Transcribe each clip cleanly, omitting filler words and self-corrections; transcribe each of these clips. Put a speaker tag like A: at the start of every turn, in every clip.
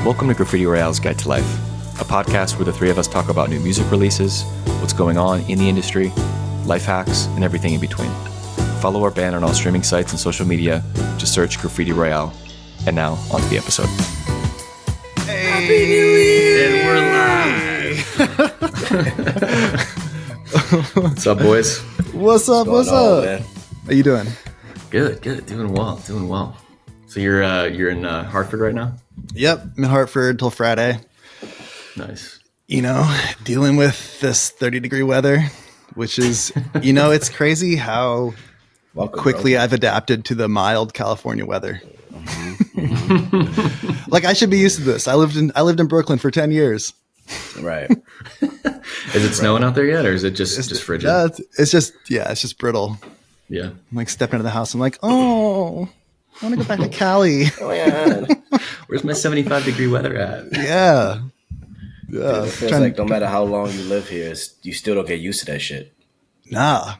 A: Welcome to Graffiti Royale's Guide to Life, a podcast where the three of us talk about new music releases, what's going on in the industry, life hacks, and everything in between. Follow our band on all streaming sites and social media. Just search Graffiti Royale. And now, on to the episode.
B: Hey! Happy New Year!
A: And we're live! What's up, boys?
B: What's up? Man? How you doing?
A: Good. Doing well. So you're in Hartford right now?
B: Yep, I'm in Hartford till Friday.
A: Nice.
B: You know, dealing with this 30-degree weather, which is, it's crazy how quickly I've adapted to the mild California weather. Mm-hmm. Like I should be used to this. I lived in Brooklyn for 10 years.
C: Right.
A: Is it snowing out there yet, or is it just frigid?
B: It's just brittle.
A: Yeah.
B: I'm like stepping into the house. I'm like, oh, I want to go back to Cali.
C: Oh yeah.
A: Where's my 75-degree weather at?
B: Yeah.
C: Dude, it feels like no matter how long you live here, you still don't get used to that shit.
B: Nah.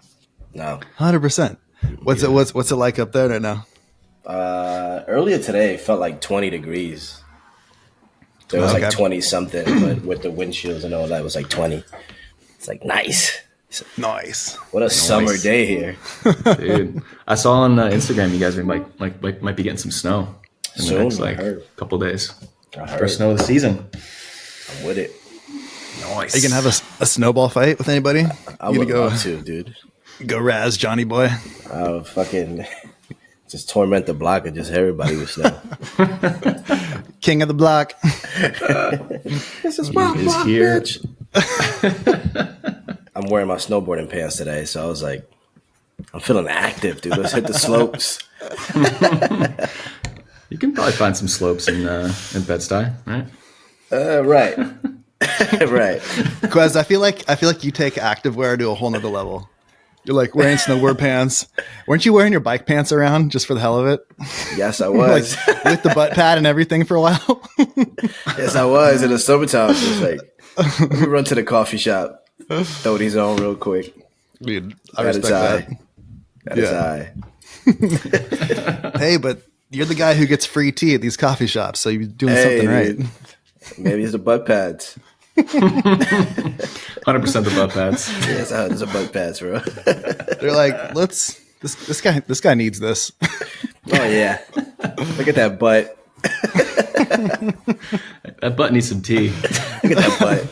C: No.
B: 100%. What's it like up there right now?
C: Earlier today it felt like 20 degrees. So it was like 20 something, but with the windshields and all that, it was like 20. It's like nice. What a summer day here,
A: dude. I saw on Instagram you guys might be getting some snow in the next couple days. First snow of the season.
C: I'm with it.
B: Nice. Are you gonna have a snowball fight with anybody?
C: I would love to, dude.
B: Go razz Johnny boy.
C: I'll fucking just torment the block and just everybody with snow.
B: King of the block.
C: This is my block, here. Bitch. I'm wearing my snowboarding pants today, so I was like, I'm feeling active, dude. Let's hit the slopes.
A: You can probably find some slopes in Bed-Stuy, right?
C: Right. Right.
B: Quez, I feel like you take activewear to a whole nother level. You're like wearing snowboard pants. Weren't you wearing your bike pants around just for the hell of it?
C: Yes, I was.
B: Like, with the butt pad and everything for a while?
C: Yes, I was. In the summertime, it was like, let me run to the coffee shop, throw these on real quick.
B: Dude, I respect that.
C: That is I.
B: Hey, but you're the guy who gets free tea at these coffee shops, so you're doing something right.
C: Dude. Maybe it's the butt pads.
A: 100% the butt pads.
C: Yes, it's the butt pads, bro.
B: They're like, this guy needs this.
C: Oh yeah, look at that butt.
A: That butt needs some tea.
C: Look at that
A: butt.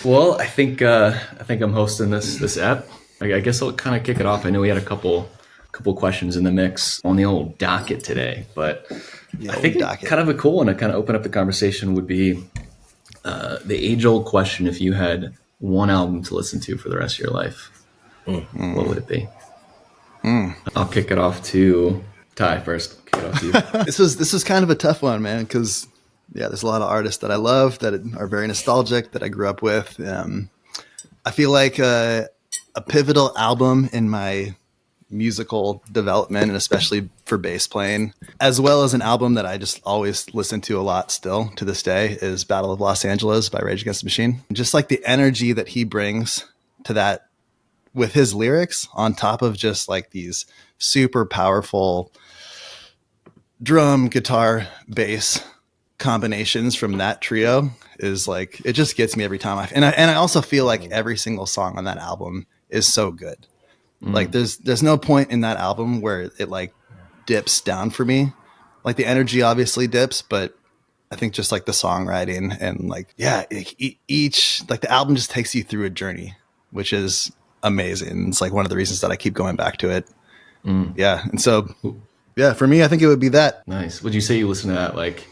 A: Well, I think I'm hosting this app. I guess I'll kind of kick it off. I know we had a couple questions in the mix on the old docket today, but I think kind of a cool one to kind of open up the conversation would be the age-old question: if you had one album to listen to for the rest of your life, what would it be? I'll kick it off to Ty first. Kick it off to you.
B: This was kind of a tough one, man, because there's a lot of artists that I love that are very nostalgic that I grew up with. I feel like a pivotal album in my musical development, and especially for bass playing, as well as an album that I just always listen to a lot still to this day, is Battle of Los Angeles by Rage Against the Machine. Just like the energy that he brings to that with his lyrics on top of just like these super powerful drum, guitar, bass combinations from that trio is like, it just gets me every time. And I also feel like every single song on that album is so good. Like there's no point in that album where it like dips down for me. Like the energy obviously dips, but I think just like the songwriting and like, each, like the album just takes you through a journey, which is amazing. It's like one of the reasons that I keep going back to it. Yeah. And so, for me, I think it would be that.
A: Nice. Would you say you listen to that like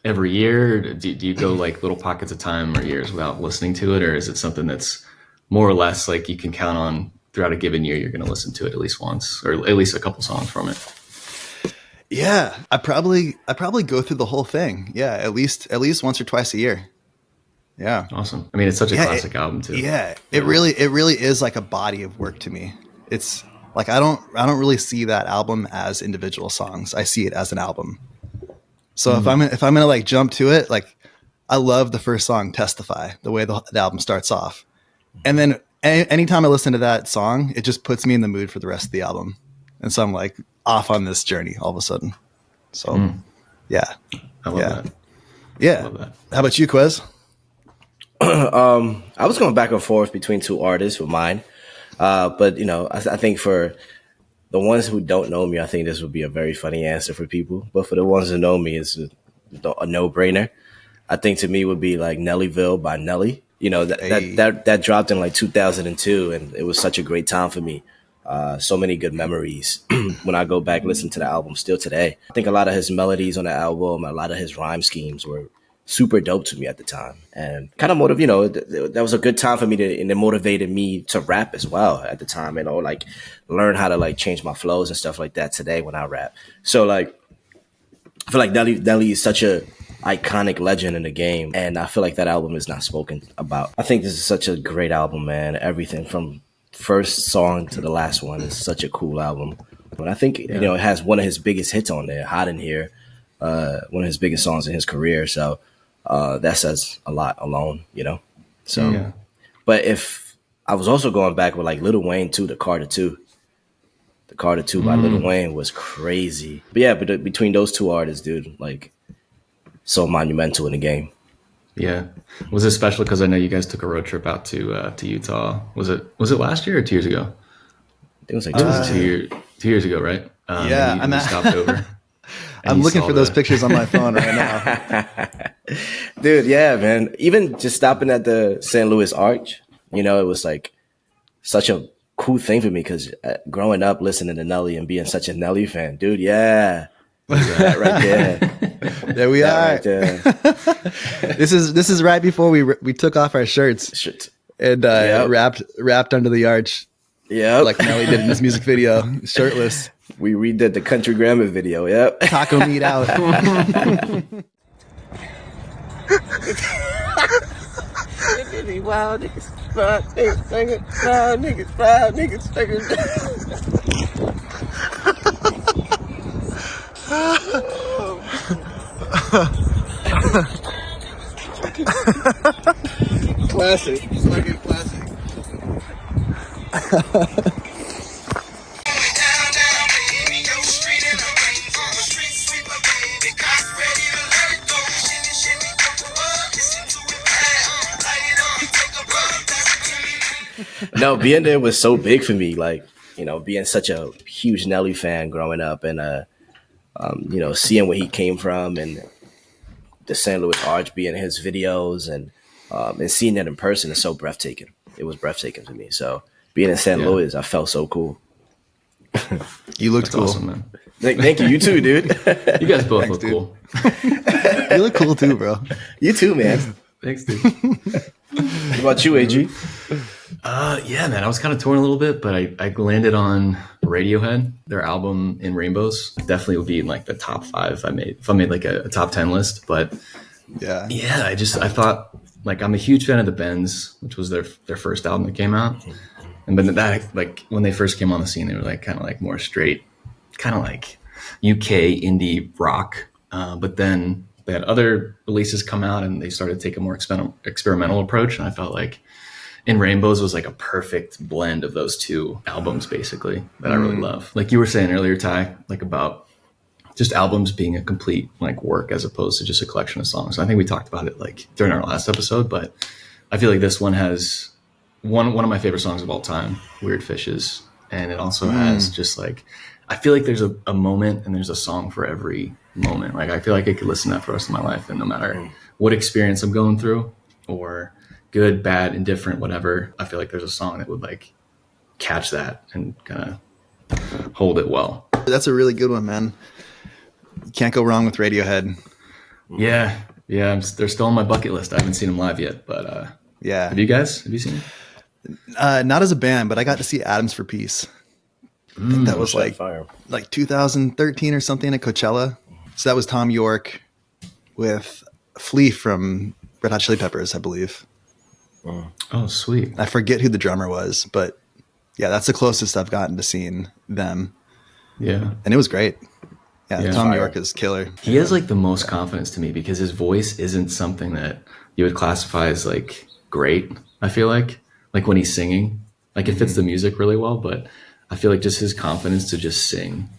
A: every year? Do you go like little pockets of time or years without listening to it? Or is it something that's more or less like you can count on throughout a given year, you're going to listen to it at least once, or at least a couple songs from it?
B: Yeah, I probably go through the whole thing. Yeah, at least once or twice a year. Yeah,
A: awesome. I mean, it's such a classic album too.
B: Yeah, it really is like a body of work to me. It's like I don't really see that album as individual songs. I see it as an album. So if I'm gonna like jump to it, like I love the first song, Testify, the way the album starts off, and then anytime I listen to that song, it just puts me in the mood for the rest of the album. And so I'm like off on this journey all of a sudden. So Yeah.
A: I love that.
B: Yeah. Love that. How about you, Quez?
C: I was going back and forth between two artists with mine. But, I think for the ones who don't know me, I think this would be a very funny answer for people. But for the ones who know me, it's a no-brainer. I think to me would be like Nellyville by Nelly. That dropped in like 2002, and it was such a great time for me. So many good memories when I go back listen to the album still today. I think a lot of his melodies on the album, a lot of his rhyme schemes were super dope to me at the time, and kind of that was a good time for me and it motivated me to rap as well at the time, like learn how to like change my flows and stuff like that today when I rap. So like, I feel like Nelly is such a iconic legend in the game, and I feel like that album is not spoken about. I think this is such a great album, man. Everything from first song to the last one is such a cool album. But I think it has one of his biggest hits on there, "Hot in Here," one of his biggest songs in his career. So that says a lot alone, So, yeah. But if I was also going back with like Lil Wayne too, the Carter 2. The Carter 2 by Lil Wayne was crazy. But yeah, between those two artists, dude, like, so monumental in the game.
A: Yeah. Was it special because I know you guys took a road trip out to Utah? Was it last year or 2 years ago?
C: It was like 2
A: years ago, right?
B: Yeah,
A: I stopped over.
B: I'm looking for those pictures on my phone right now.
C: Dude, yeah, man. Even just stopping at the St. Louis Arch, it was like such a cool thing for me because growing up listening to Nelly and being such a Nelly fan, dude, yeah. That right there.
B: There we are. Right there. This is right before we took off our shirts and wrapped under the arch.
C: Yeah,
B: like Nelly did in this music video, shirtless.
C: We redid the Country Grammar video. Yep,
B: taco meat out.
D: Wild niggas, wild niggas, singing, wild niggas, wild niggas,
B: Classic. It's like a classic.
C: No, being there was so big for me. Like, being such a huge Nelly fan growing up and, seeing where he came from and the St. Louis Arch being his videos and seeing that in person is so breathtaking. It was breathtaking to me. So being in St. Louis, I felt so cool.
B: You looked cool.
A: Awesome, man.
C: Thank you. You too, dude.
A: You guys both look cool.
B: You look cool too, bro.
C: You too, man.
A: Thanks, dude.
C: What about you, AG?
A: Yeah, man, I was kind of torn a little bit, but I landed on Radiohead. Their album In Rainbows definitely would be in like the top 5 if I made like a top 10 list. But yeah, I thought, like, I'm a huge fan of the Bends, which was their first album that came out. And but that, like, when they first came on the scene, they were like kind of like more straight, kind of like UK indie rock. But then they had other releases come out and they started to take a more experimental approach. And I felt like In Rainbows was like a perfect blend of those two albums, basically, that I really love. Like you were saying earlier, Ty, like about just albums being a complete like work as opposed to just a collection of songs. I think we talked about it like during our last episode, but I feel like this one has one of my favorite songs of all time, Weird Fishes. And it also has just like, I feel like there's a moment and there's a song for every moment. Like I feel like I could listen to that for the rest of my life, and no matter what experience I'm going through, or good, bad, indifferent, whatever, I feel like there's a song that would like catch that and kind of hold it well.
B: That's a really good one, man. You can't go wrong with Radiohead.
A: Yeah. They're still on my bucket list. I haven't seen them live yet, but
B: yeah.
A: Have you seen them?
B: Not as a band, but I got to see Atoms for Peace. I think that was like 2013 or something at Coachella. So that was Tom York with Flea from Red Hot Chili Peppers, I believe.
A: Oh, sweet.
B: I forget who the drummer was, but yeah, that's the closest I've gotten to seeing them.
A: Yeah.
B: And it was great. Yeah, Tom York is killer.
A: He has like the most confidence to me because his voice isn't something that you would classify as like great, I feel like when he's singing, like it fits the music really well, but I feel like just his confidence to just sing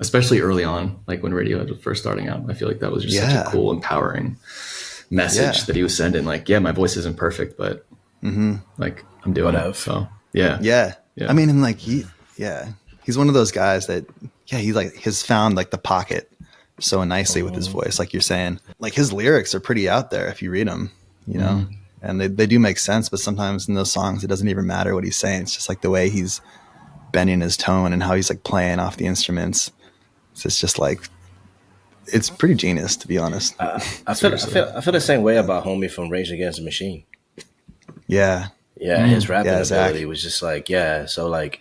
A: especially early on, like when Radiohead was first starting out. I feel like that was just such a cool, empowering message that he was sending. Like, yeah, my voice isn't perfect, but like I'm doing it. So yeah.
B: I mean, and like he's one of those guys that he like has found like the pocket so nicely with his voice, like you're saying. Like his lyrics are pretty out there if you read them, you know, and they do make sense. But sometimes in those songs, it doesn't even matter what he's saying. It's just like the way he's bending his tone and how he's like playing off the instruments. It's just like, it's pretty genius, to be honest.
C: I feel the same way about homie from Rage Against the Machine.
B: Yeah.
C: Yeah, his rapping ability was just like, so like,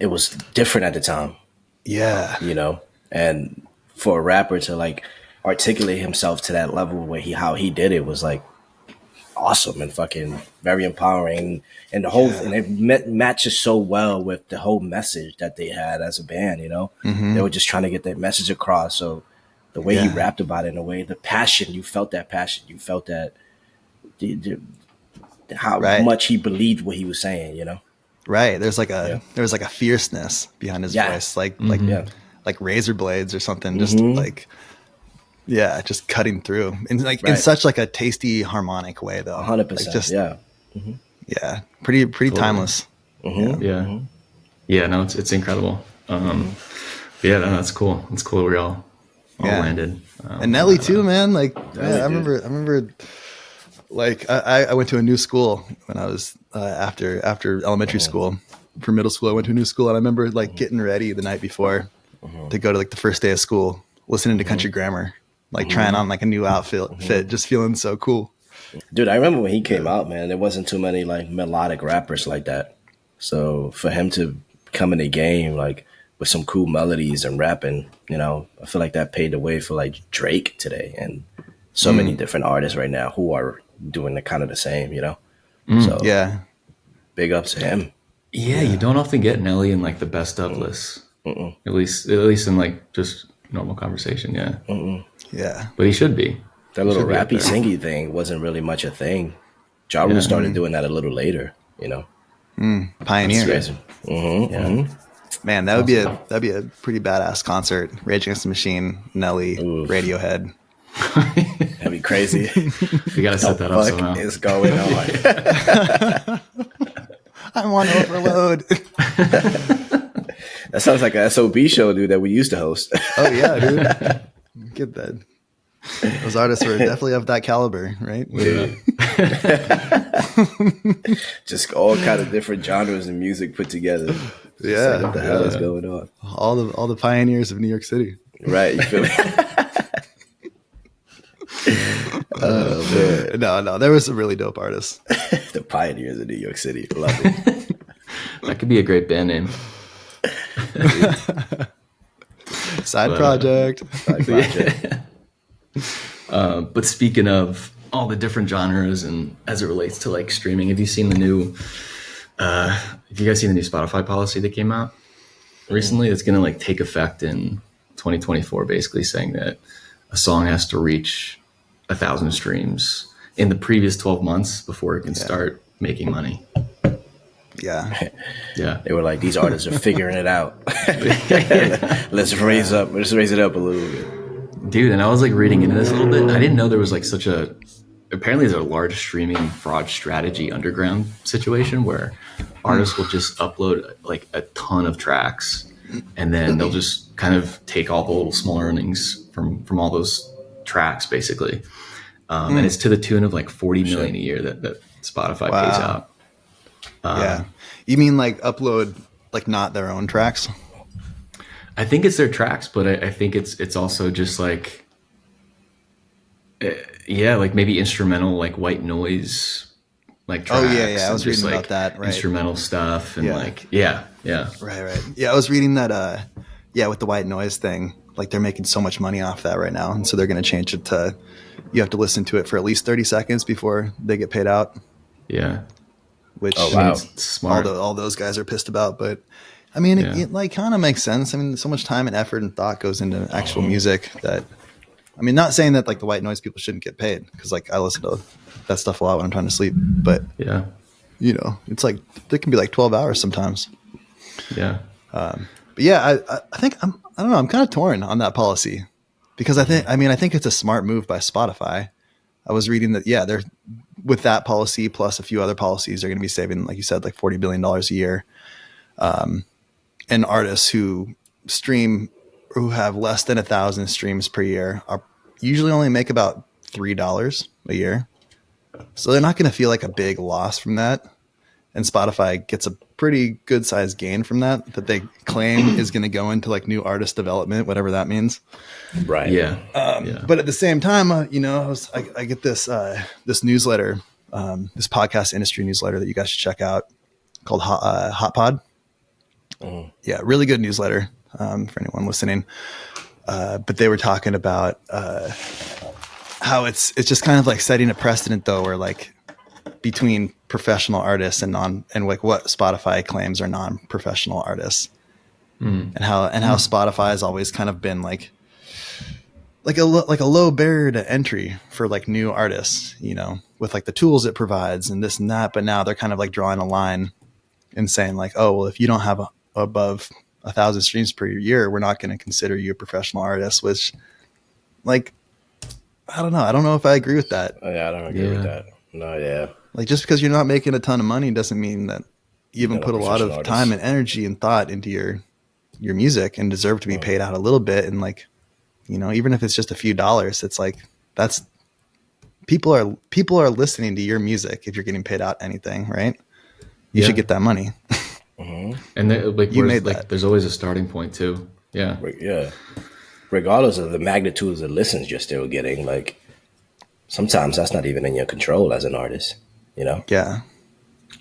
C: it was different at the time.
B: Yeah.
C: You know, and for a rapper to like articulate himself to that level where how he did it was like awesome and fucking very empowering. And the whole, and it matches so well with the whole message that they had as a band, you know? They were just trying to get that message across. So the way he rapped about it, in a way, the passion, you felt that passion. You felt that, how much he believed what he was saying, you know?
B: Right. There's like there was like a fierceness behind his voice, like razor blades or something, just like, just cutting through, and like in such like a tasty harmonic way, though.
C: 100%.
B: Like pretty totally. Timeless.
A: Yeah. No, it's incredible. No, that's cool. It's cool. We all landed.
B: And Nelly too, man. Like I remember. Like I went to a new school when I was after elementary school. For middle school, I went to a new school, and I remember like getting ready the night before to go to like the first day of school, listening to country grammar, like trying on like a new outfit, just feeling so cool.
C: Dude, I remember when he came out, man, there wasn't too many like melodic rappers like that. So for him to come in the game like with some cool melodies and rapping, you know, I feel like that paved the way for like Drake today and so many different artists right now who are doing the kind of the same, you know? So big ups to him.
A: Yeah, you don't often get Nelly in like the best of lists. At least in like just normal conversation,
B: Yeah.
A: But he should be.
C: That little rappy singy thing wasn't really much a thing. Ja Rule started doing that a little later, you know.
B: Pioneer. Man, that'd be a pretty badass concert. Rage Against the Machine, Nelly, Radiohead.
C: That'd be crazy.
A: We gotta set that up somehow.
C: What is going on?
B: I'm on overload.
C: That sounds like a SOB show, dude, that we used to host.
B: Oh yeah, dude. Get that. Those artists were definitely of that caliber, right?
C: Dude. Just all kind of different genres of music put together.
B: Like,
C: what the hell is going on?
B: All the pioneers of New York City.
C: Right, you feel me?
B: Oh, man. No, there was some really dope artists.
C: The pioneers of New York City. Love it.
A: That could be a great band name.
B: Side project.
A: But speaking of all the different genres and as it relates to like streaming, have you seen the new have you guys seen the new Spotify policy that came out recently? It's going to like take effect in 2024, basically saying that a song has to reach 1,000 streams in the previous 12 months before it can start making money.
B: Yeah.
C: They were like, these artists are figuring it out. Let's raise it up a little bit.
A: Dude, and I was like reading into this a little bit. I didn't know there was like apparently there's a large streaming fraud strategy underground situation where artists will just upload like a ton of tracks and then they'll just kind of take all the little small earnings from all those tracks basically. And it's to the tune of like 40 million a year that Spotify pays out.
B: You mean like upload like not their own tracks?
A: I think it's their tracks, but I think it's also just like like maybe instrumental like white noise like tracks.
B: I was reading
A: like
B: about that, right?
A: Instrumental stuff and
B: right. Yeah, I was reading that with the white noise thing, like they're making so much money off that right now, and so they're going to change it to you have to listen to it for at least 30 seconds before they get paid out. Which
A: smart.
B: All those guys are pissed about, but I mean, it like kind of makes sense. I mean, so much time and effort and thought goes into actual music that, I mean, not saying that like the white noise people shouldn't get paid, because like I listen to that stuff a lot when I'm trying to sleep, but you know, it's like, it can be like 12 hours sometimes. But yeah, I think I don't know. I'm kind of torn on that policy because I think it's a smart move by Spotify. I was reading that, yeah, they're with that policy plus a few other policies, they're going to be saving, like you said, like $40 billion a year. And artists who stream or who have less than 1,000 streams per year are usually only make about $3 a year. So they're not going to feel like a big loss from that. And Spotify gets a pretty good sized gain from that they claim is going to go into like new artist development, whatever that means.
C: Right.
A: Yeah.
B: But at the same time, I get this newsletter, this podcast industry newsletter that you guys should check out called Hot Pod. Yeah, really good newsletter for anyone listening. But they were talking about how it's just kind of like setting a precedent though, where like between professional artists and like what Spotify claims are non-professional artists, and how Spotify has always kind of been like a low barrier to entry for like new artists, you know, with like the tools it provides and this and that. But now they're kind of like drawing a line and saying like, oh, well, if you don't have above 1,000 streams per year, we're not going to consider you a professional artist, which like, I don't know if I agree with that.
C: Oh, yeah, I don't agree with that. No, yeah.
B: Like just because you're not making a ton of money doesn't mean that you even put a lot of time and energy and thought into your music and deserve to be paid out a little bit. And like, you know, even if it's just a few dollars, it's like, that's people are listening to your music. If you're getting paid out anything, right? You should get that money.
A: And there's always a starting point too. Yeah.
C: Yeah. Regardless of the magnitude of the listens you're still getting, like sometimes that's not even in your control as an artist, you know?
B: Yeah.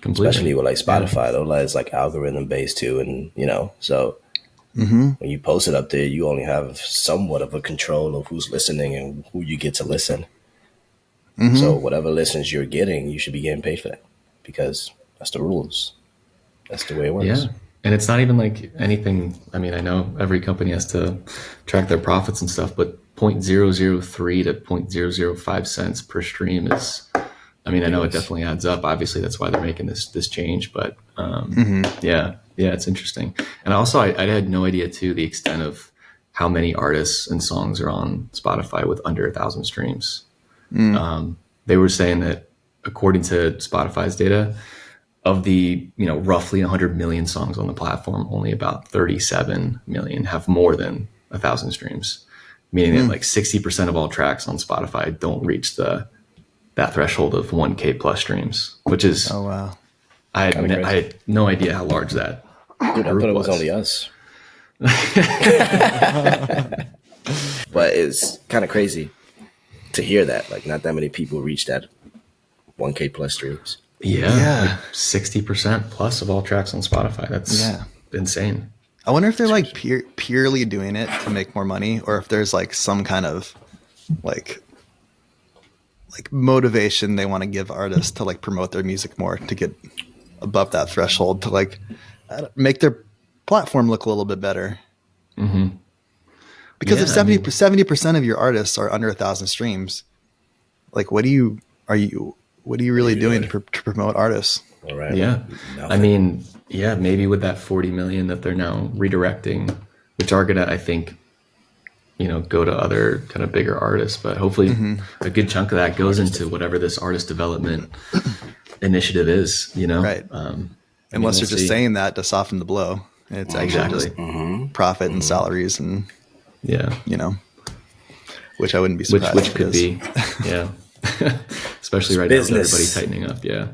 A: Completely.
C: Especially with like Spotify, though, like, it's like algorithm based too. And, you know, so when you post it up there, you only have somewhat of a control of who's listening and who you get to listen. So whatever listens you're getting, you should be getting paid for that because that's the rules. That's the way it works.
A: Yeah. And it's not even like anything. I mean, I know every company has to track their profits and stuff, but 0.003 to 0.005 cents per stream is, I mean, I know it definitely adds up. Obviously, that's why they're making this change. But yeah, it's interesting. And also, I had no idea, too, the extent of how many artists and songs are on Spotify with under 1,000 streams. They were saying that according to Spotify's data, of the, you know, roughly 100 million songs on the platform, only about 37 million have more than 1,000 streams, meaning that like 60% of all tracks on Spotify don't reach that threshold of 1K plus streams, which is,
B: oh wow,
A: I had no idea how large that
C: Dude, I thought it was only us. But it's kind of crazy to hear that, like not that many people reach that 1K plus streams.
A: Yeah. Like 60% plus of all tracks on Spotify. That's insane.
B: I wonder if they're like purely doing it to make more money, or if there's like some kind of like motivation they want to give artists to like promote their music more to get above that threshold to like make their platform look a little bit better. Because if 70% of your artists are under 1,000 streams, like what are you really doing to promote artists?
C: All right.
A: Yeah. I mean, yeah, maybe with that 40 million that they're now redirecting, which are going to, I think, you know, go to other kind of bigger artists, but hopefully a good chunk of that goes into whatever this artist development initiative is, you know?
B: Right. Unless they're just saying that to soften the blow. It's actually just profit and salaries and, you know, which I wouldn't be surprised.
A: Which could be, yeah. Especially right now with everybody tightening up. Yeah.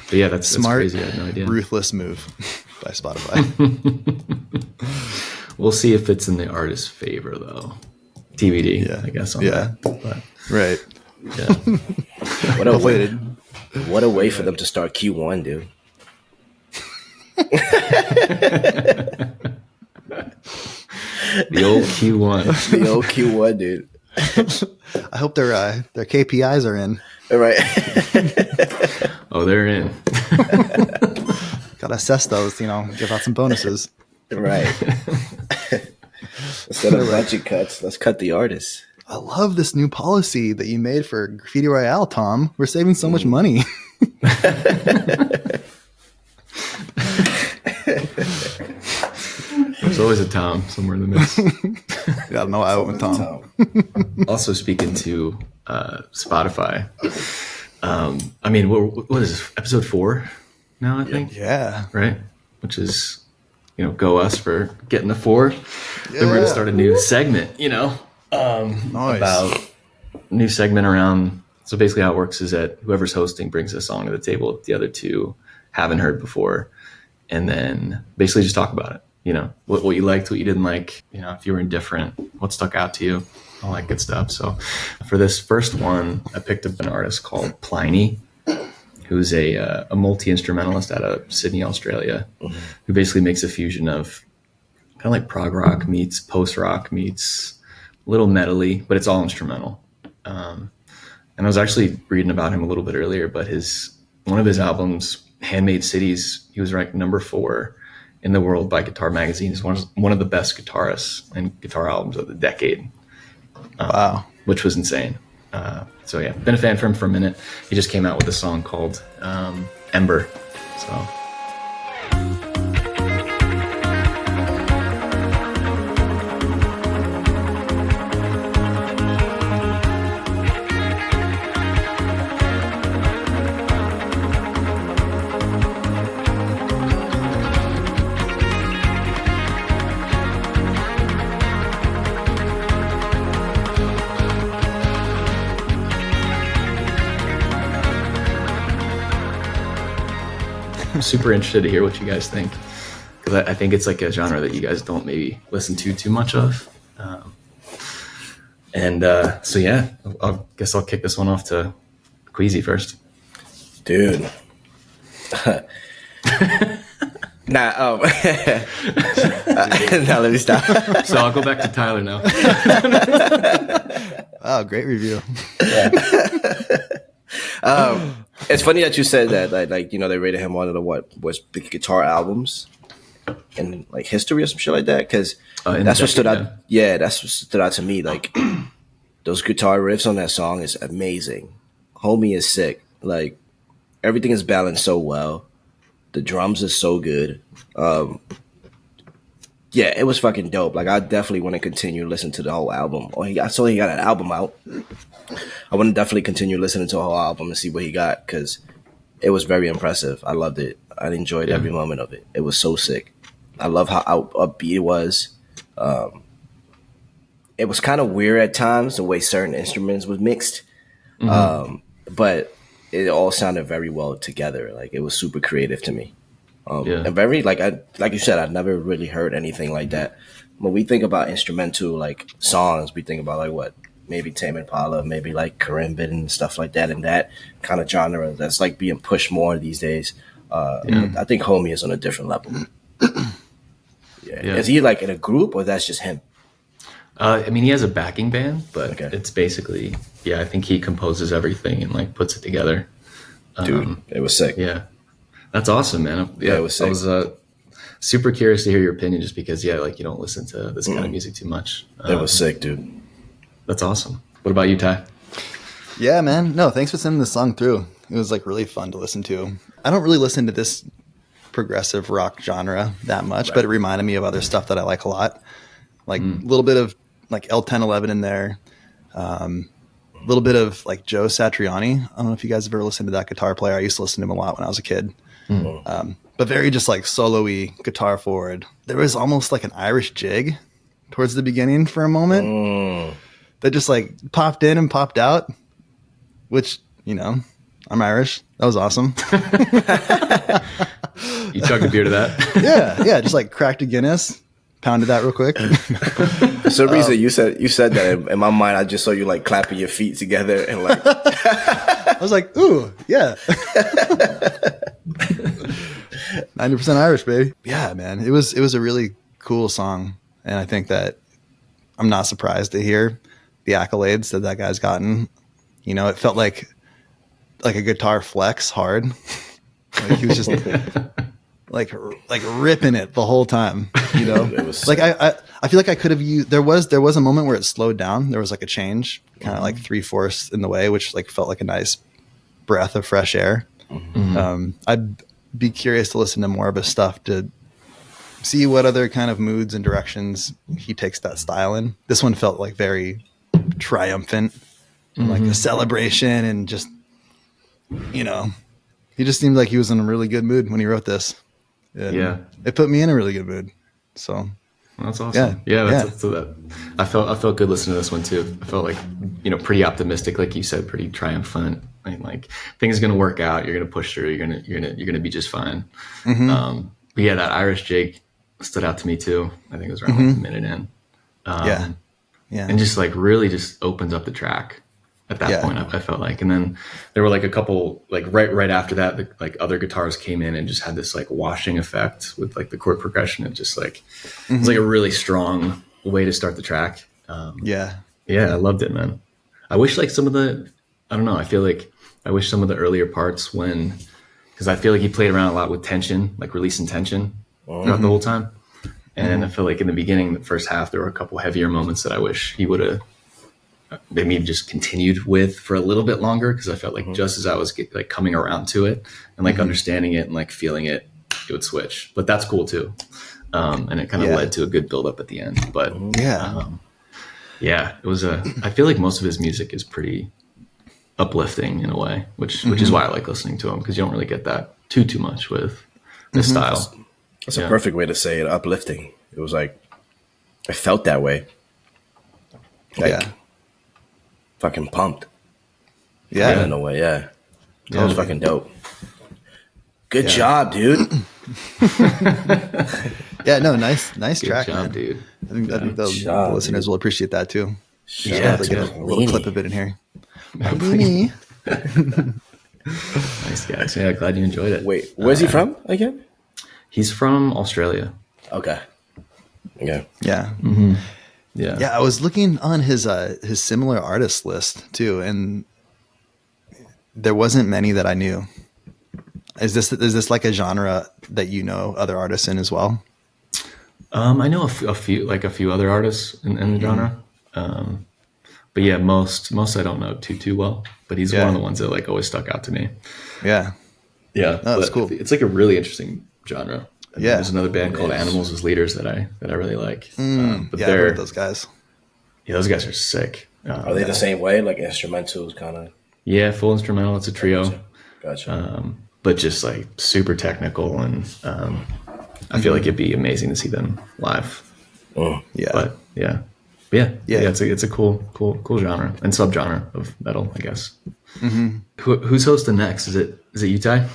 A: But yeah, that's
B: smart,
A: crazy. I had no idea.
B: Ruthless move by Spotify.
A: We'll see if it's in the artist's favor, though. TBD, I guess. On that. But,
B: right.
A: Yeah.
C: What a way for them to start Q1, dude.
A: The old Q1.
C: The old Q1, dude.
B: I hope their KPIs are in.
C: Right.
A: Oh, they're in.
B: Gotta assess those, you know, give out some bonuses.
C: Right. Instead of budget cuts, let's cut the artists.
B: I love this new policy that you made for Graffiti Royale, Tom. We're saving so much money.
A: always a Tom somewhere in the mix.
B: Gotta know I went with Tom.
A: Also speaking to Spotify, I mean, what is this, episode 4 now, I think?
B: Yeah.
A: Right? Which is, go us for getting the 4. Yeah. Then we're going to start a new segment, nice. About new segment around. So basically how it works is that whoever's hosting brings a song to the table that the other two haven't heard before. And then basically just talk about it. What you liked, what you didn't like, if you were indifferent, what stuck out to you, all that good stuff. So for this first one, I picked up an artist called Pliny, who's a multi-instrumentalist out of Sydney, Australia, who basically makes a fusion of kind of like prog rock meets post-rock meets a little metally, but it's all instrumental. And I was actually reading about him a little bit earlier, but one of his albums, Handmade Cities, he was ranked number 4 in the world by Guitar Magazine. He's one of the best guitarists and guitar albums of the decade.
B: Wow.
A: Which was insane. So yeah, been a fan for him for a minute. He just came out with a song called Ember. So I'm super interested to hear what you guys think, because I think it's like a genre that you guys don't maybe listen to too much of. So yeah, I guess I'll kick this one off to Queasy first.
C: Dude. Now let me stop.
A: So I'll go back to Tyler now.
B: Wow, great review.
C: Yeah. It's funny that you said that, like they rated him one of the was big guitar albums in like history or some shit like that, because that's what stood out. Yeah, that's what stood out to me. Like those guitar riffs on that song is amazing. Homie is sick. Like everything is balanced so well. The drums are so good. Yeah, it was fucking dope. Like I definitely want to continue listening to the whole album. I saw he got an album out. I want to definitely continue listening to the whole album and see what he got, because it was very impressive. I loved it. I enjoyed every moment of it. It was so sick. I love how upbeat it was. It was kind of weird at times, the way certain instruments was mixed. But it all sounded very well together. Like it was super creative to me. And very like you said, I've never really heard anything like that. When we think about instrumental like songs, we think about like what? Maybe Tame Impala, maybe like Carimbin and stuff like that, and that kind of genre that's like being pushed more these days. I think Homie is on a different level. Is he like in a group, or that's just him?
A: I mean, he has a backing band, but it's basically, I think he composes everything and like puts it together.
C: Dude, it was sick.
A: Yeah, that's awesome, man.
C: It was sick.
A: I was super curious to hear your opinion, just because, like you don't listen to this kind of music too much.
C: It was sick, dude.
A: That's awesome. What about you, Ty?
B: Yeah, man. No, thanks for sending the song through. It was like really fun to listen to. I don't really listen to this progressive rock genre that much, but it reminded me of other stuff that I like a lot. Like a little bit of like L1011 in there. A little bit of like Joe Satriani. I don't know if you guys have ever listened to that guitar player. I used to listen to him a lot when I was a kid. But very just like solo-y, guitar forward. There was almost like an Irish jig towards the beginning for a moment. That just like popped in and popped out, which, I'm Irish. That was awesome.
A: You chugged a beer to that?
B: Yeah. Just like cracked a Guinness, pounded that real quick.
C: For some reason, you said that in my mind. I just saw you like clapping your feet together and like.
B: I was like, ooh, yeah. 90% Irish, baby. Yeah, man. It was a really cool song, and I think that I'm not surprised to hear the accolades that guy's gotten. It felt like a guitar flex hard. Like he was just like ripping it the whole time. It was like I feel like I could have used. There was a moment where it slowed down. There was like a change, kind of like 3/4 in the way, which like felt like a nice breath of fresh air. I'd be curious to listen to more of his stuff to see what other kind of moods and directions he takes that style in. This one felt like very triumphant, like a celebration, and just, you know, he just seemed like he was in a really good mood when he wrote this. And it put me in a really good mood. So
A: that's awesome. I felt good listening to this one too. I felt like, you know, pretty optimistic, like you said, pretty triumphant. Like things are gonna work out. You're gonna push through. You're gonna be just fine. But yeah, that Irish jig stood out to me too. I think it was around like a minute in. And just like really just opens up the track at that point. I felt like, and then there were like a couple, like right after that, like other guitars came in and just had this like washing effect with like the chord progression. It just like it was like a really strong way to start the track. I loved it, man. I wish like I feel like I wish some of the earlier parts because I feel like he played around a lot with tension, like releasing tension throughout the whole time. And I feel like in the beginning, the first half, there were a couple heavier moments that I wish he would have maybe just continued with for a little bit longer, because I felt like just as I was like coming around to it and like understanding it and like feeling it, it would switch. But that's cool too. And it kind of led to a good build up at the end. But it was I feel like most of his music is pretty uplifting in a way, which is why I like listening to him, because you don't really get that too much with this style.
C: That's a perfect way to say it, uplifting. It was like, I felt that way. Like, fucking pumped. In a way, That was fucking dope. Good job, dude.
B: Nice track,
A: job,
B: man.
A: Dude.
B: I think the listeners will appreciate that too. Get a little clip of it in here.
A: Nice, guys. Yeah, glad you enjoyed it.
C: Wait, where's he from again?
A: He's from Australia.
C: Okay. Yeah.
B: Yeah.
A: Yeah.
B: I was looking on his similar artist list too, and there wasn't many that I knew. Is this like a genre that you know other artists in as well?
A: I know a few other artists in the genre. But yeah, most I don't know too well. But he's one of the ones that like always stuck out to me.
B: Yeah.
A: That's cool. It's like a really interesting genre. There's another band called
C: is.
A: Animals as Leaders that I really like. But
B: I heard those guys.
A: Yeah, those guys are sick.
C: Are they the same way, like instrumentals kind of?
A: Yeah, full instrumental. It's a trio.
C: Gotcha.
A: But just like super technical, and I feel like it'd be amazing to see them live. But it's a cool genre and subgenre of metal, I guess. Who's hosting next? Is it you, Ty?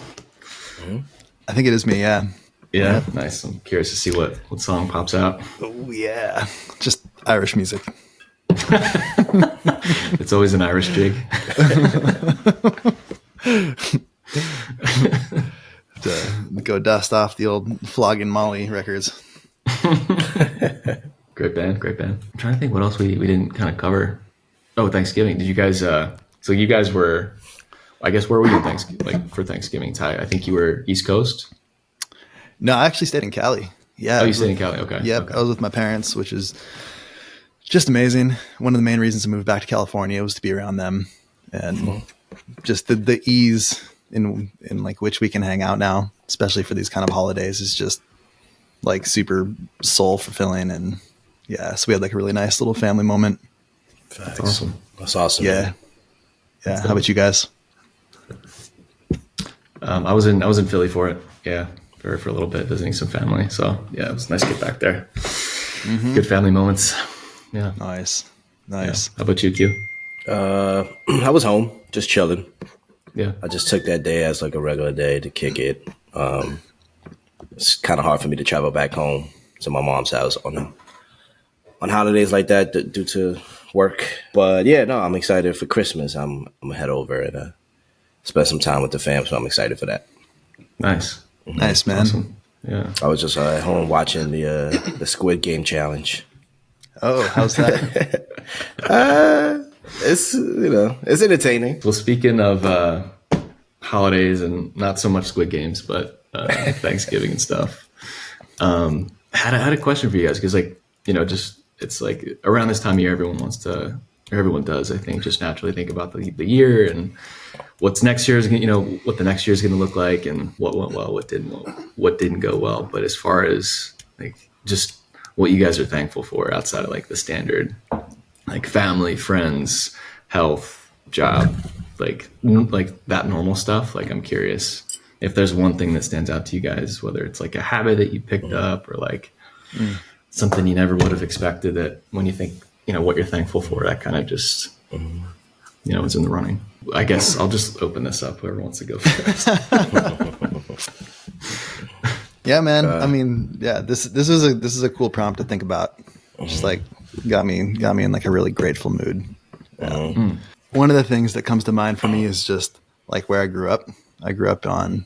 B: I think it is me.
A: Yeah, nice. I'm curious to see what song pops out.
B: Oh yeah, just Irish music.
A: It's always an Irish jig.
B: To go dust off the old Flogging Molly records.
A: Great band. I'm trying to think what else we didn't kind of cover. Oh, Thanksgiving. Did you guys? So you guys were, I guess, where were you for Thanksgiving, Ty? I think you were East Coast.
B: No, I actually stayed in Cali. Yeah.
A: Oh, you stayed in Cali. Okay.
B: Yep.
A: Okay.
B: I was with my parents, which is just amazing. One of the main reasons I moved back to California was to be around them, and just the ease in like which we can hang out now, especially for these kind of holidays, is just like super soul fulfilling. And so we had like a really nice little family moment.
A: That's awesome.
C: That's awesome.
B: Yeah. Yeah. How about you guys?
A: I was in Philly for it. Yeah. For a little bit, visiting some family. So yeah, it was nice to get back there. Good family moments. Yeah.
B: Nice.
A: Yeah. How about you, Q?
C: I was home, just chilling.
A: Yeah.
C: I just took that day as like a regular day to kick it. It's kind of hard for me to travel back home to my mom's house on holidays like that due to work. But yeah, no, I'm excited for Christmas. I'm gonna head over and spend some time with the fam. So I'm excited for that.
A: Nice.
B: Nice, man. Awesome.
A: Yeah.
C: I was just at home watching the Squid Game challenge.
B: Oh, how's that?
C: It's it's entertaining.
A: Well, speaking of holidays and not so much Squid Games, but Thanksgiving and stuff, had a question for you guys, because just it's like around this time of year, everyone does, I think, just naturally think about the year and what's next year's, what the next year is going to look like, and what went well, what didn't go well. But as far as like just what you guys are thankful for outside of like the standard, like family, friends, health, job, like that normal stuff. Like I'm curious if there's one thing that stands out to you guys, whether it's like a habit that you picked up or like something you never would have expected, that when you think, what you're thankful for, that kind of just, is in the running. I guess I'll just open this up. Whoever wants to go first.
B: Yeah, man. I mean, yeah, this is a cool prompt to think about. Just like got me in like a really grateful mood. One of the things that comes to mind for me is just like where I grew up. I grew up on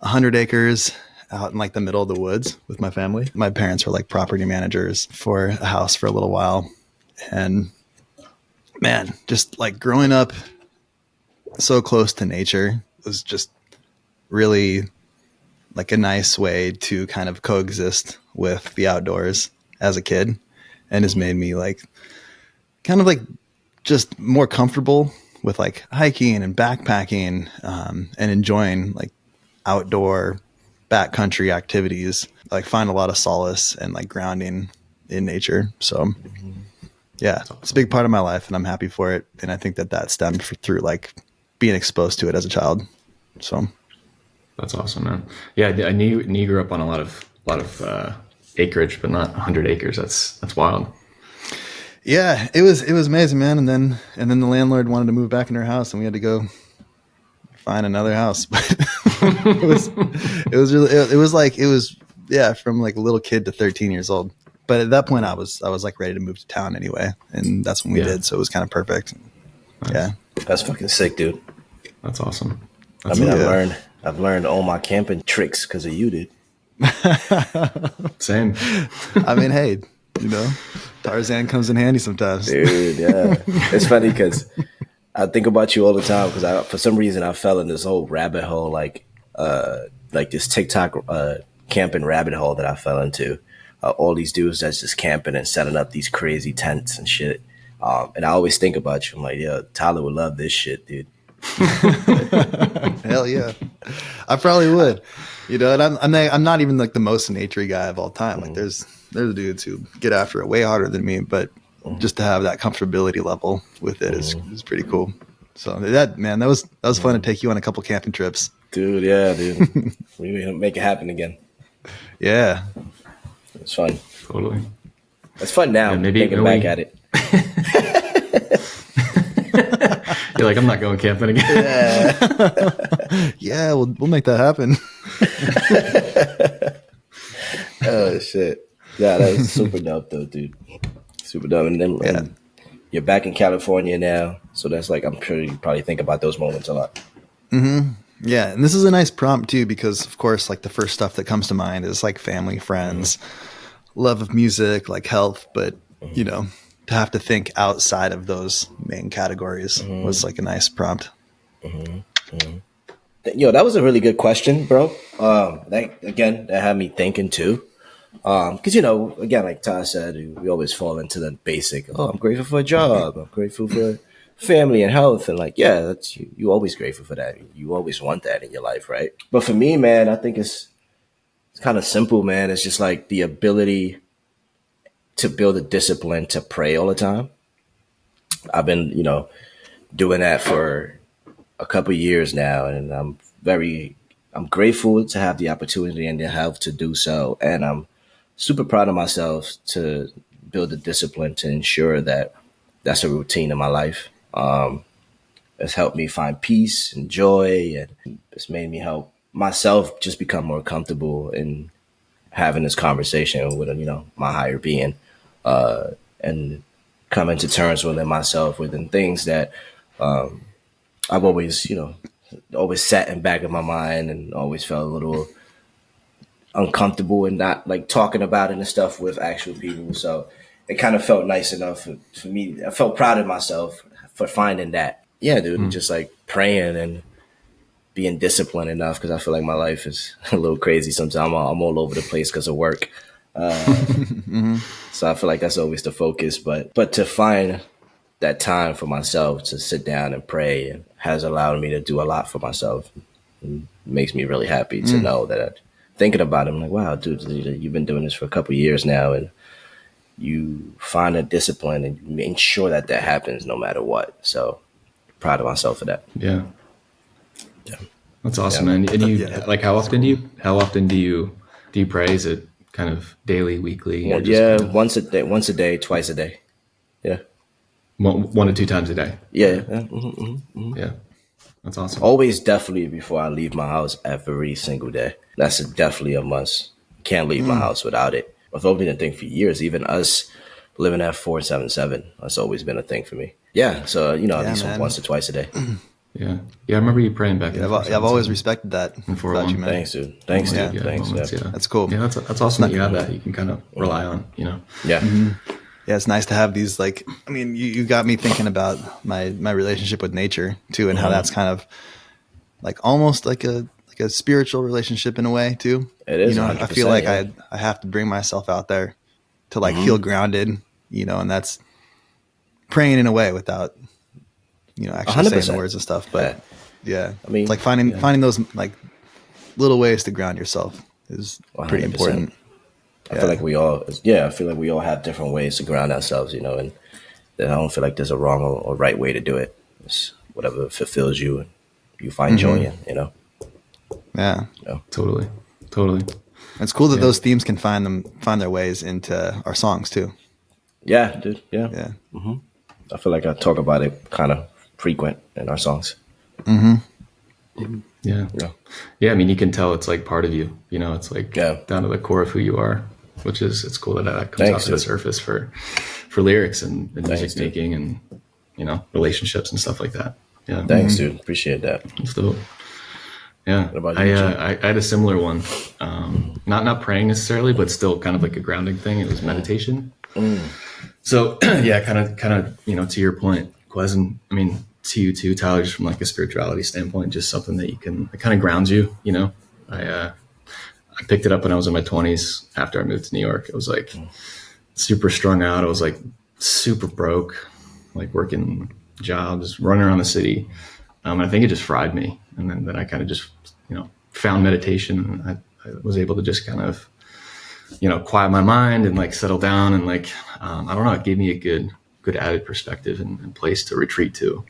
B: 100 acres out in like the middle of the woods with my family. My parents were like property managers for a house for a little while. And man, just like growing up so close to nature was just really like a nice way to kind of coexist with the outdoors as a kid, and has made me like kind of like just more comfortable with like hiking and backpacking, and enjoying like outdoor backcountry activities. Like find a lot of solace and like grounding in nature. So yeah, it's a big part of my life and I'm happy for it. And I think that stemmed through like being exposed to it as a child. So
A: that's awesome, man. Yeah, I knew you grew up on a lot of acreage, but not 100 acres. That's wild.
B: Yeah, it was amazing, man. And then the landlord wanted to move back in her house, and we had to go find another house. But it was from like a little kid to 13 years old. But at that point, I was like ready to move to town anyway, and that's when we did. So it was kind of perfect. Nice. Yeah,
C: that's fucking sick, dude.
A: That's awesome.
C: I've learned all my camping tricks because of you, dude.
A: Same.
B: I mean, hey, Tarzan comes in handy sometimes.
C: Dude, yeah. It's funny because I think about you all the time because for some reason I fell in this whole rabbit hole, like this TikTok camping rabbit hole that I fell into. All these dudes that's just camping and setting up these crazy tents and shit. And I always think about you. I'm like, yeah, Tyler would love this shit, dude.
B: Hell yeah, I probably would. And I'm not even like the most naturey guy of all time. Like there's dudes who get after it way harder than me, but just to have that comfortability level with it is pretty cool. So that was fun to take you on a couple camping trips,
C: dude. Yeah, dude. We need to make it happen again.
B: Yeah,
C: it's fun.
A: Totally.
C: It's fun now. Yeah, thinking back at it.
A: You're like, I'm not going camping again.
B: Yeah, we'll make that happen.
C: Oh shit! Yeah, that was super dope though, dude. Super dope. And then and you're back in California now, so that's like I'm sure you probably think about those moments a lot.
B: Mm-hmm. Yeah, and this is a nice prompt too because of course, like the first stuff that comes to mind is like family, friends, love of music, like health, but to have to think outside of those main categories was like a nice prompt.
C: Yo, that was a really good question, bro. That had me thinking too. Because again, like Ty said, we always fall into the basic. Oh, I'm grateful for a job. I'm grateful for family and health, and like, yeah, that's you always grateful for that. You always want that in your life, right? But for me, man, I think it's kind of simple, man. It's just like the ability to build a discipline to pray all the time. I've been, doing that for a couple of years now, and I'm grateful to have the opportunity and the health to do so. And I'm super proud of myself to build a discipline to ensure that that's a routine in my life. It's helped me find peace and joy, and it's made me help myself just become more comfortable in having this conversation with, my higher being. And coming to terms within myself, within things that I've always, always sat in back of my mind and always felt a little uncomfortable and not like talking about it and stuff with actual people. So it kind of felt nice enough for me. I felt proud of myself for finding that. Yeah, dude, just like praying and being disciplined enough because I feel like my life is a little crazy sometimes. I'm all over the place because of work. So I feel like that's always the focus, but to find that time for myself to sit down and pray has allowed me to do a lot for myself. It makes me really happy to know that thinking about it, I'm like, wow, dude, you've been doing this for a couple of years now, and you find a discipline and you make sure that happens no matter what. So proud of myself for that.
A: Yeah. That's awesome, man. And you like, how often do you pray? Is it kind of daily, weekly?
C: Well, kind of... once a day, twice a day. Yeah.
A: 1 to 2 times a day.
C: Yeah.
A: Yeah. That's awesome.
C: Always, definitely before I leave my house every single day. That's definitely a must. Can't leave my house without it. It's always been a thing for years. Even us living at 477, that's always been a thing for me. Yeah. So, at least once or twice a day.
A: Yeah. Yeah. I remember you praying back.
B: Yeah, I've always respected that.
A: About you,
C: man. Thanks, dude. Thanks.
A: Yeah,
B: That's cool.
A: Yeah. That's awesome that you have that. You can kind of rely on,
C: Yeah.
B: Yeah, it's nice to have these, like, I mean, you got me thinking about my relationship with nature too, and how that's kind of like almost like a spiritual relationship in a way too.
C: It is.
B: I feel like I have to bring myself out there to like feel grounded, and that's praying in a way without, actually 100%. Saying the words and stuff. But I mean, it's like finding those like little ways to ground yourself is 100%. Pretty important.
C: I feel like we all have different ways to ground ourselves, and I don't feel like there's a wrong or right way to do it. It's whatever fulfills you and you find joy in,
B: Yeah.
A: Totally.
B: It's cool that those themes can find their ways into our songs too.
C: Yeah, dude. Yeah.
B: Yeah.
C: Mm-hmm. I feel like I talk about it kind of frequent in our songs.
A: Yeah. I mean, you can tell it's like part of you. It's like down to the core of who you are, which is it's cool that comes out to the surface for lyrics and music making and relationships and stuff like that. Yeah.
C: Thanks, dude. Appreciate that.
A: That's dope. Yeah. What about you, I had a similar one. Not praying necessarily, but still kind of like a grounding thing. It was meditation. So kind of to your point, Quez, I mean, to you too, Tyler, just from like a spirituality standpoint, just something that it kind of grounds you. I picked it up when I was in my 20s after I moved to New York. It was like super strung out. I was like super broke, like working jobs, running around the city. I think it just fried me. And then I kind of just, found meditation, and I was able to just kind of, quiet my mind and like settle down. And like, I don't know, it gave me a good added perspective and place to retreat to.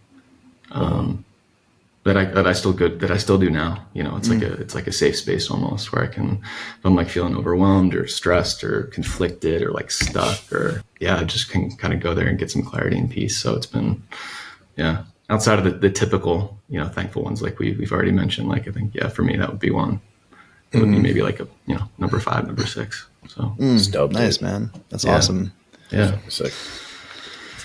A: That I still do now. It's like a safe space almost, where I can, if I'm like feeling overwhelmed or stressed or conflicted or like stuck, or I just can kind of go there and get some clarity and peace. So it's been, outside of the typical, thankful ones like we've already mentioned. Like I think for me that would be one. It would be maybe like a number 5, number 6. So
C: it's dope,
B: nice, man. That's awesome.
A: Yeah.
C: Sick.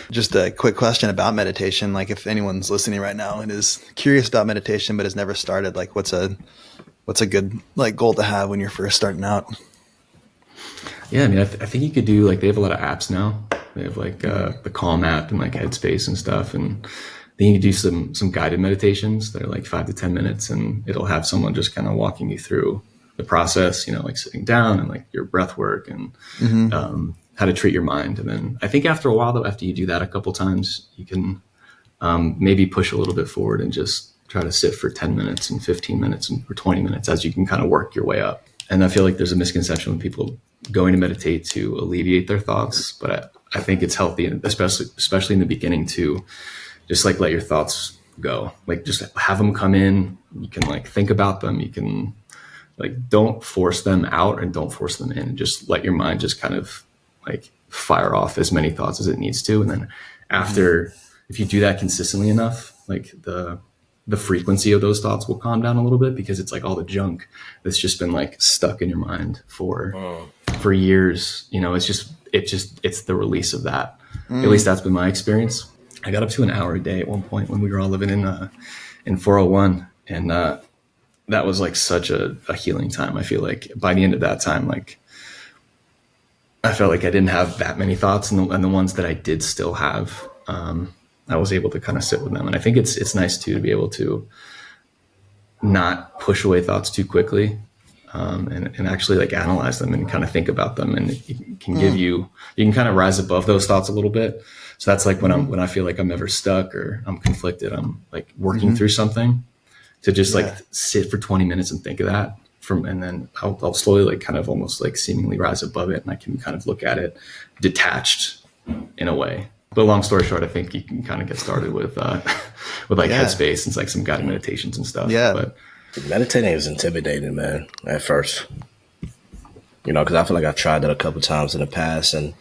B: Just a quick question about meditation. Like if anyone's listening right now and is curious about meditation but has never started, like what's a good like goal to have when you're first starting out?
A: Yeah, I mean, I think you could do like, they have a lot of apps now. They have like the Calm app and like Headspace and stuff, and then you can do some guided meditations that are like 5 to 10 minutes, and it'll have someone just kind of walking you through the process, like sitting down and like your breath work and how to treat your mind. And then I think after a while though, after you do that a couple times, you can maybe push a little bit forward and just try to sit for 10 minutes and 15 minutes or 20 minutes as you can kind of work your way up. And I feel like there's a misconception when people going to meditate to alleviate their thoughts, but I think it's healthy, especially in the beginning, to just like let your thoughts go, like just have them come in. You can like think about them. You can like, don't force them out and don't force them in. Just let your mind just kind of like fire off as many thoughts as it needs to. And then after, if you do that consistently enough, like the frequency of those thoughts will calm down a little bit, because it's like all the junk that's just been like stuck in your mind for years. It's the release of that. At least that's been my experience. I got up to an hour a day at one point when we were all living in 401. And that was like such a healing time. I feel like by the end of that time, like I felt like I didn't have that many thoughts, and the ones that I did still have, I was able to kind of sit with them. And I think it's nice too, to be able to not push away thoughts too quickly, and actually like analyze them and kind of think about them. And it can give you can kind of rise above those thoughts a little bit. So that's like when I feel like I'm ever stuck or I'm conflicted, I'm like working through something, to just like sit for 20 minutes and think of that. and then I'll slowly like kind of almost like seemingly rise above it, and I can kind of look at it detached in a way. But long story short, I think you can kind of get started with like Headspace and like some guided meditations and stuff.
B: Yeah.
A: But
C: meditating is intimidating, man, at first. You know, because I feel like I've tried that a couple times in the past, and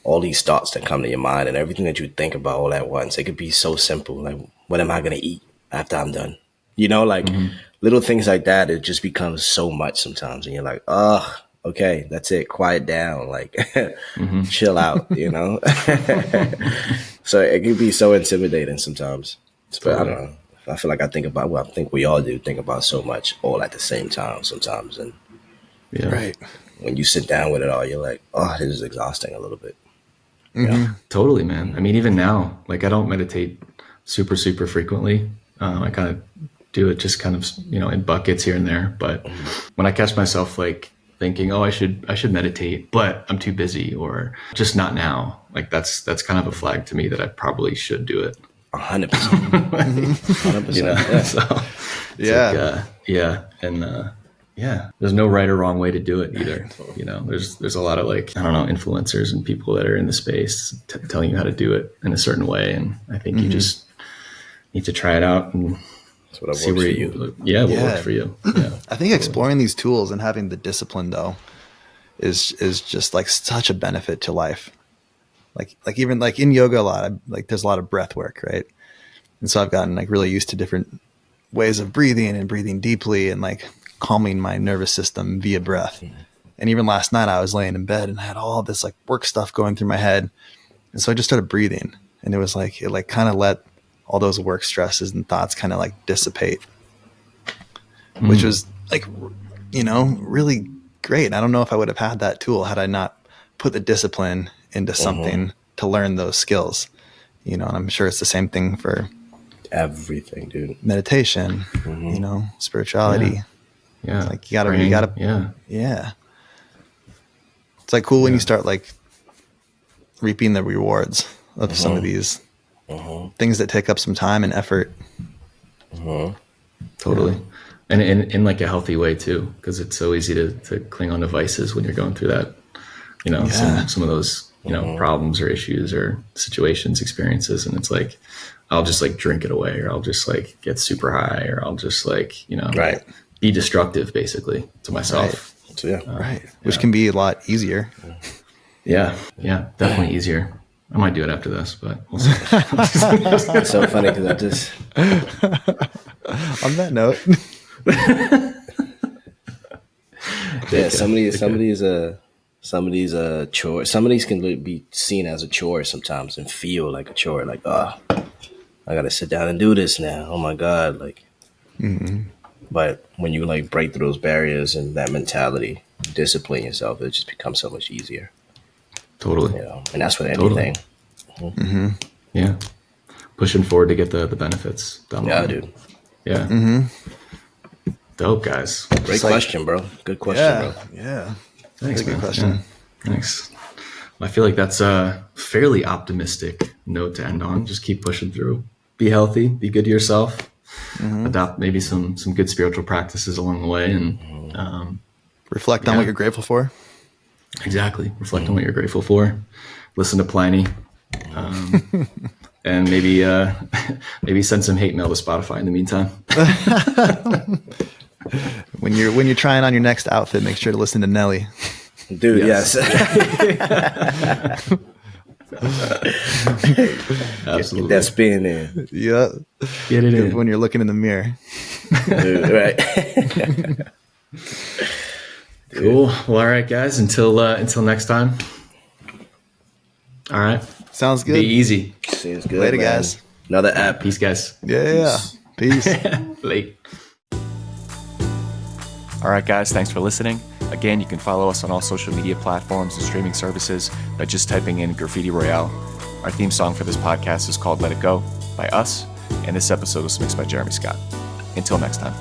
C: all these thoughts that come to your mind and everything that you think about all at once, it could be so simple. Like, what am I going to eat after I'm done? You know, like little things like that, it just becomes so much sometimes. And you're like, oh, okay, that's it. Quiet down. Like, chill out, you know? So it can be so intimidating sometimes. But I don't know. I feel like I think we all do think about so much all at the same time sometimes. And
B: right.
C: When you sit down with it all, you're like, oh, this is exhausting a little bit.
A: Yeah, totally, man. I mean, even now, like I don't meditate super frequently. I kind of do it just kind of, you know, in buckets here and there. But when I catch myself like thinking, oh, I should meditate, but I'm too busy or just not now, like that's kind of a flag to me that I probably should do it.
C: 100%. 100%.
A: You know?
C: Yeah.
A: So there's no right or wrong way to do it either. You know, there's a lot of like, I don't know, influencers and people that are in the space telling you how to do it in a certain way. And I think you just need to try it out and see where what works for you. Yeah.
B: I think exploring these tools and having the discipline though is just like such a benefit to life. Like even like in yoga a lot, there's a lot of breath work, right? And so I've gotten like really used to different ways of breathing and breathing deeply and like calming my nervous system via breath. And even last night I was laying in bed and I had all this like work stuff going through my head. And so I just started breathing, and it was like, it like kind of let all those work stresses and thoughts kind of like dissipate, which was like, you know, really great. And I don't know if I would have had that tool had I not put the discipline into something to learn those skills, you know. And I'm sure it's the same thing for
C: everything, dude.
B: Meditation, you know, spirituality.
A: Yeah.
B: Like you gotta, yeah. It's like cool when you start like reaping the rewards of some of these things that take up some time and effort.
A: Totally. And in like a healthy way too, because it's so easy to cling on to vices when you're going through that, you know, some of those, you know, problems or issues or situations, experiences. And it's like, I'll just like drink it away, or I'll just like get super high, or I'll just like, you know, be destructive basically to myself.
C: Right.
B: So, which can be a lot easier.
A: Yeah. Definitely easier. I might do it after this, but we'll see.
C: It's so funny because I just
B: on that note.
C: Some of these chores, some of these can be seen as a chore sometimes and feel like a chore, like, oh, I gotta sit down and do this now. Oh my God. Like, but when you like break through those barriers and that mentality, discipline yourself, it just becomes so much easier.
A: Totally.
C: You know, and that's with anything.
A: Yeah. Pushing forward to get the benefits.
C: Dude.
A: Yeah. Dope, guys.
C: Great question, bro. Good question, bro.
B: Yeah.
A: Thanks,
B: good
A: man.
B: question.
A: Yeah. Thanks. I feel like that's a fairly optimistic note to end on. Just keep pushing through. Be healthy. Be good to yourself. Adopt maybe some good spiritual practices along the way, and
B: reflect on what you're grateful for.
A: Exactly. Reflect on what you're grateful for. Listen to Pliny, and maybe send some hate mail to Spotify in the meantime.
B: When you're trying on your next outfit, make sure to listen to Nelly.
C: Dude, yes.
A: Absolutely.
C: Get that spin in.
B: Yeah.
A: Get it in.
B: When you're looking in the mirror.
C: Dude, right.
A: Cool. Well, all right, guys. Until next time. All right.
B: Sounds good.
A: Be easy.
C: Seems good.
B: Later,
C: man.
B: guys.
C: Another app.
A: Peace, guys.
B: Yeah. Peace.
A: Late.
E: All right, guys. Thanks for listening. Again, you can follow us on all social media platforms and streaming services by just typing in Graffiti Royale. Our theme song for this podcast is called Let It Go by us, and this episode was mixed by Jeremy Scott. Until next time.